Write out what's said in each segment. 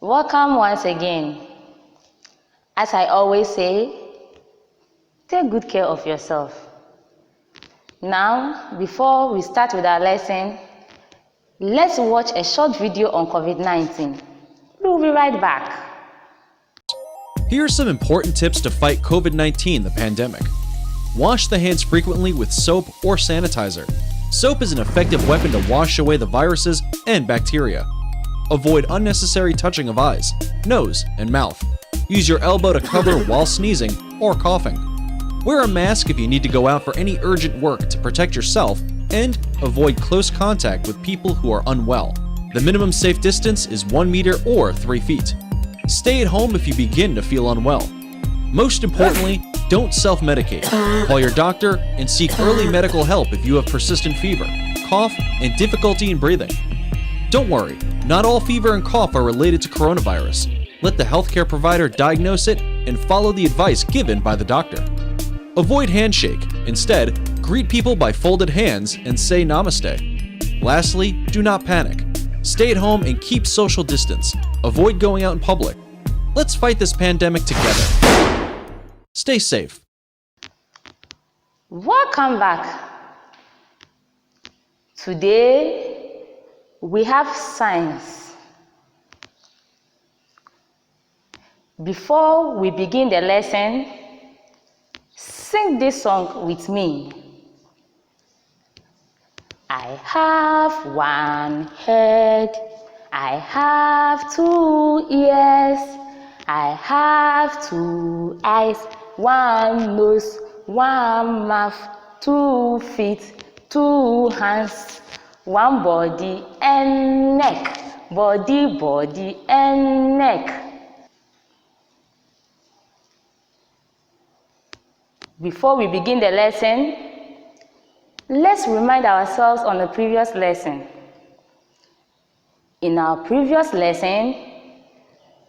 Welcome once again. As I always say, take good care of yourself. Now, before we start with our lesson, let's watch a short video on COVID-19. We'll be right back. Here are some important tips to fight COVID-19, the pandemic. Wash the hands frequently with soap or sanitizer. Soap is an effective weapon to wash away the viruses and bacteria. Avoid unnecessary touching of eyes, nose, and mouth. Use your elbow to cover while sneezing or coughing. Wear a mask if you need to go out for any urgent work to protect yourself, and avoid close contact with people who are unwell. The minimum safe distance is 1 meter or 3 feet. Stay at home if you begin to feel unwell. Most importantly, don't self-medicate. Call your doctor and seek early medical help if you have persistent fever, cough, and difficulty in breathing. Don't worry, not all fever and cough are related to coronavirus. Let the healthcare provider diagnose it and follow the advice given by the doctor. Avoid handshake. Instead, greet people by folded hands and say namaste. Lastly, do not panic. Stay at home and keep social distance. Avoid going out in public. Let's fight this pandemic together. Stay safe. Welcome back. Today, we have science. Before we begin the lesson, sing this song with me. I have one head, I have 2 ears, I have 2 eyes, 1 nose, 1 mouth, 2 feet, 2 hands, 1 body and neck, body and neck. Before we begin the lesson, let's remind ourselves on the previous lesson. In our previous lesson,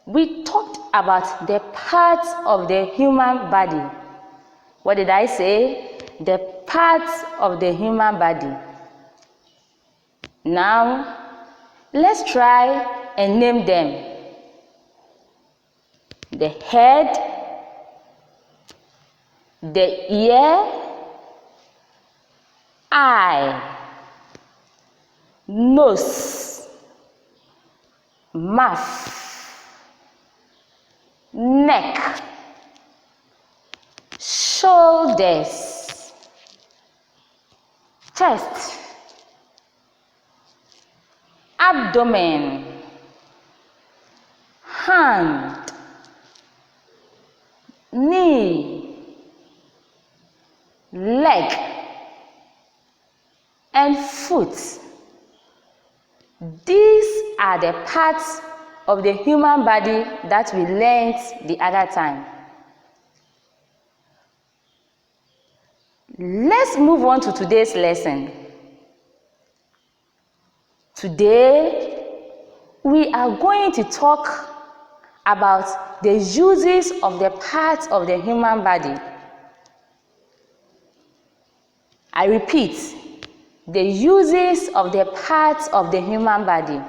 we talked about the parts of the human body. What did I say? The parts of the human body. Now, let's try and name them. The head, the ear, eye, nose, mouth, neck, shoulders, chest, abdomen, hand, knee, leg, and foot. These are the parts of the human body that we learned the other time. Let's move on to today's lesson. Today, we are going to talk about the uses of the parts of the human body. I repeat, the uses of the parts of the human body.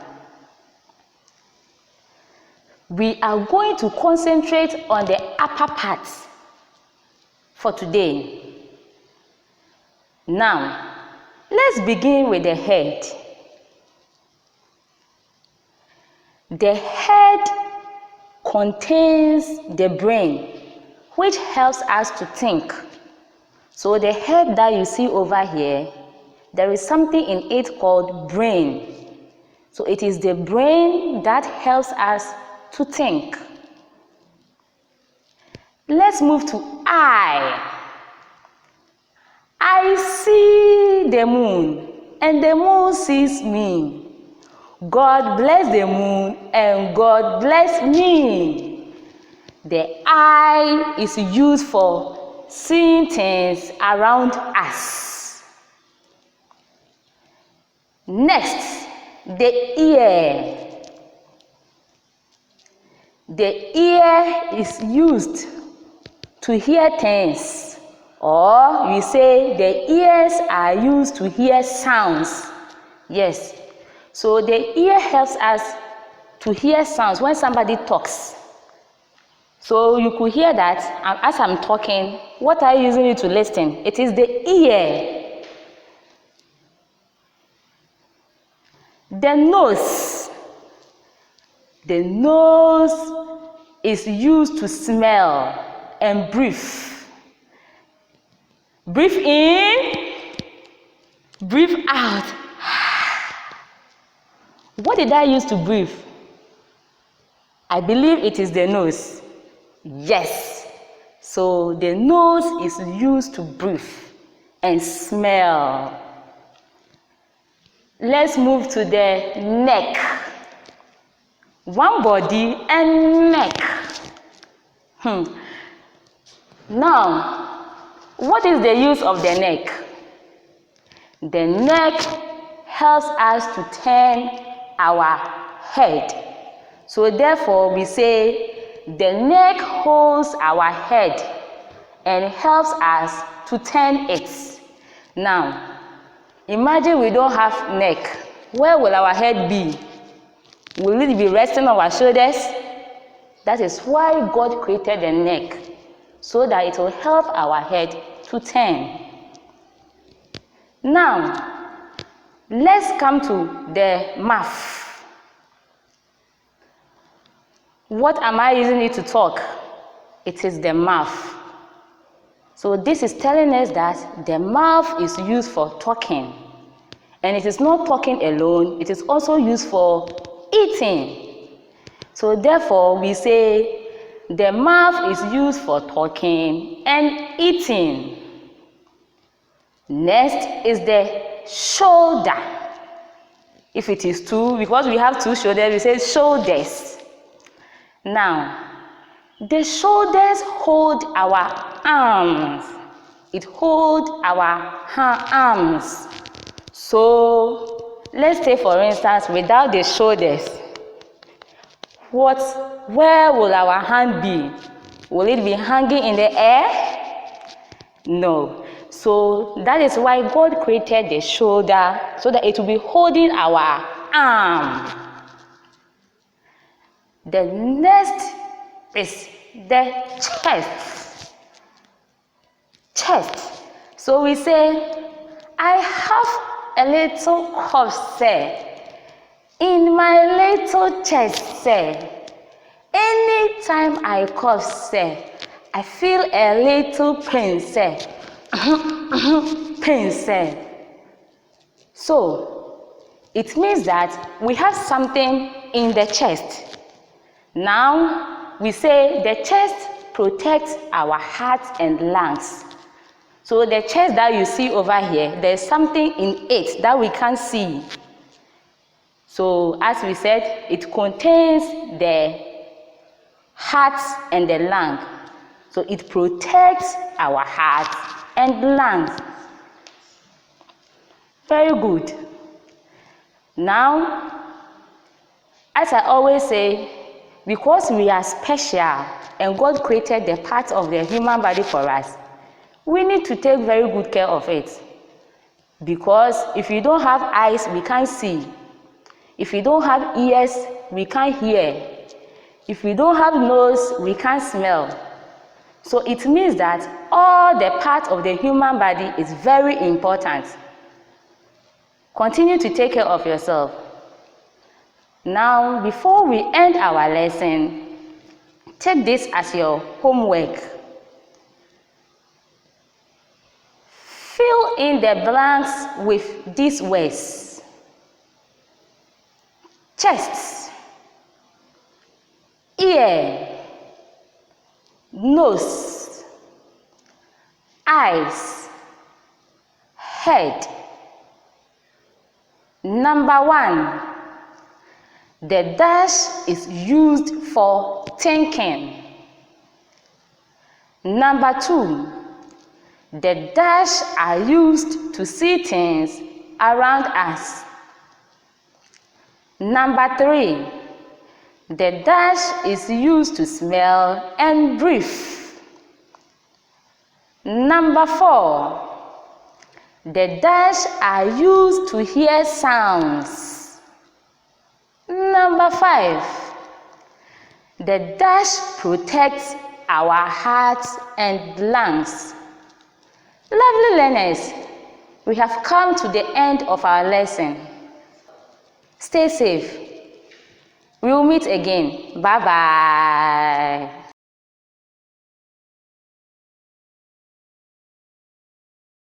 We are going to concentrate on the upper parts for today. Now, let's begin with the head. The head contains the brain, which helps us to think. So the head that you see over here, there is something in it called brain. So it is the brain that helps us to think. Let's move to eye. I see the moon, and the moon sees me. God bless the moon, and God bless me. The eye is used for seeing things around us. Next, the ear. The ear is used to hear things, or we say the ears are used to hear sounds. Yes, so the ear helps us to hear sounds when somebody talks. So you could hear that as I'm talking, what are you using it to listen? It is the ear. The nose. The nose is used to smell and breathe. Breathe in, breathe out. What did I use to breathe? I believe it is the nose. Yes. So the nose is used to breathe and smell. Let's move to the neck. One body and neck. Now, what is the use of the neck? The neck helps us to turn our head. So therefore, we say the neck holds our head and helps us to turn it. Now, imagine we don't have neck. Where will our head be? Will it be resting on our shoulders? That is why God created the neck, so that it will help our head to turn. Now, let's come to the mouth. What am I using it to talk? It is the mouth. So this is telling us that the mouth is used for talking. And it is not talking alone, it is also used for eating. So therefore, we say the mouth is used for talking and eating. Next is the shoulder. If it is two, because we have two shoulders, we say shoulders. Now, the shoulders hold our arms. It holds our arms. So, let's say for instance, without the shoulders, where will our hand be? Will it be hanging in the air? No. So that is why God created the shoulder, so that it will be holding our arm. The next is the chest. Chest. So we say, I have a little cough, sir. In my little chest, sir. Anytime I cough, sir, I feel a little pain, sir. Pain, sir. So, it means that we have something in the chest. Now, we say the chest protects our heart and lungs. So the chest that you see over here, there's something in it that we can't see. So as we said, it contains the heart and the lung. So it protects our heart and lungs. Very good. Now, as I always say, because we are special and God created the part of the human body for us, we need to take very good care of it. Because if you don't have eyes, we can't see. If you don't have ears, we can't hear. If we don't have nose, we can't smell. So it means that all the parts of the human body is very important. Continue to take care of yourself. Now, before we end our lesson, take this as your homework. Fill in the blanks with these words: chest, ear, nose, eyes, head. Number 1, the dash is used for thinking. Number 2, the dash are used to see things around us. Number 3, the dash is used to smell and breathe. Number 4, the dash are used to hear sounds. Number 5. The dash protects our hearts and lungs. Lovely learners, we have come to the end of our lesson. Stay safe. We will meet again. Bye-bye.